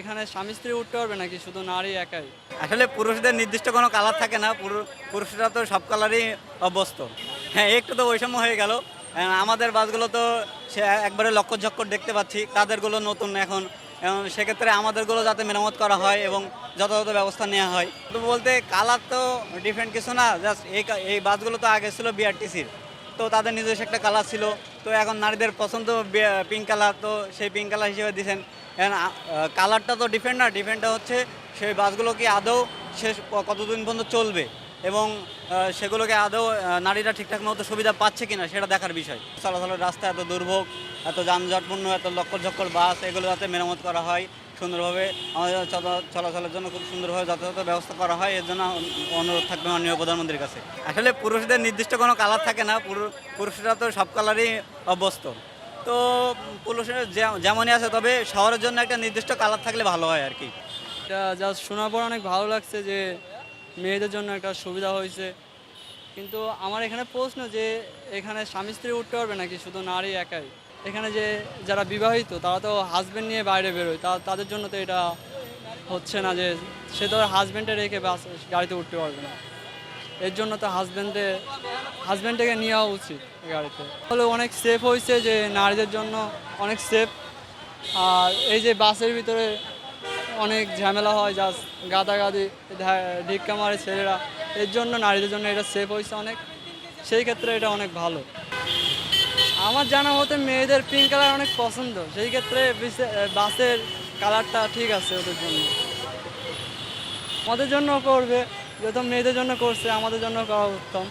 এখানে স্বামী স্ত্রী উঠতে পারবে নাকি শুধু নারী একাই? আসলে পুরুষদের নির্দিষ্ট কোনো কালার থাকে না, পুরুষরা তো সব কালারই অভ্যস্ত। হ্যাঁ, একটু তো বৈষম্য হয়ে গেল। আমাদের বাসগুলো তো সে একবারে লক্কর-ঝক্কর দেখতে পাচ্ছি, তাদেরগুলো নতুন এখন। এবং সেক্ষেত্রে আমাদেরগুলো যাতে মেরামত করা হয় এবং যথাযথ ব্যবস্থা নেওয়া হয়। তো বলতে কালার তো ডিফারেন্ট কিছু না, জাস্ট এই বাসগুলো তো আগে ছিল বিআরটিসির। তো তাদের নিজস্ব একটা কালার ছিল। তো এখন নারীদের পছন্দ পিঙ্ক কালার, তো সেই পিঙ্ক কালার হিসেবে দিয়েছেন। এখন কালারটা তো ডিফারেন্ট না, ডিফারেন্টটা হচ্ছে সেই বাসগুলো কি আদৌ শেষ কতদিন পর্যন্ত চলবে এবং সেগুলোকে আদৌ নারীরা ঠিকঠাক মতো সুবিধা পাচ্ছে কিনা সেটা দেখার বিষয়। চলাচলের রাস্তা এত দুর্ভোগ, এত যানজটপূর্ণ, এত লক্কর বাস, এগুলো যাতে মেরামত করা হয় সুন্দরভাবে, আমাদের চলাচলের জন্য খুব সুন্দরভাবে যথাযথ ব্যবস্থা করা হয়, এর জন্য অনুরোধ থাকবে মাননীয় প্রধানমন্ত্রীর কাছে। আসলে পুরুষদের নির্দিষ্ট কোনো কালার থাকে না, পুরুষরা তো সব কালারই অভ্যস্ত। তো পুরুষের যেমনই আছে, তবে শহরের জন্য একটা নির্দিষ্ট কালার থাকলে ভালো হয় আর কি। এটা জাস্ট শোনার পর অনেক ভালো লাগছে যে মেয়েদের জন্য একটা সুবিধা হয়েছে। কিন্তু আমার এখানে প্রশ্ন যে এখানে স্বামী স্ত্রী উঠতে পারবে নাকি শুধু নারী একাই? এখানে যে যারা বিবাহিত তারা তো হাজবেন্ড নিয়ে বাইরে বেরোয়, তাদের জন্য তো এটা হচ্ছে না যে সে তো হাজবেন্ডে রেখে বাস গাড়িতে উঠতে পারবে না। এর জন্য তো হাজবেন্ডকে নেওয়া উচিত গাড়িতে। হলে অনেক সেফ হয়েছে যে নারীদের জন্য অনেক সেফ। আর এই যে বাসের ভিতরে অনেক ঝামেলা হয়, জাস্ট গাদাগাদি ধিক্কা মারে ছেলেরা, এর জন্য নারীদের জন্য এটা সেফ হয়েছে অনেক। সেই ক্ষেত্রে এটা অনেক ভালো। আমার জানা মতে মেয়েদের পিঙ্ক কালার অনেক পছন্দ, সেই ক্ষেত্রে বাসের কালারটা ঠিক আছে ওদের জন্য। আমাদের জন্য করবে, যেহেতু মেয়েদের জন্য করছে, আমাদের জন্য করা উত্তম।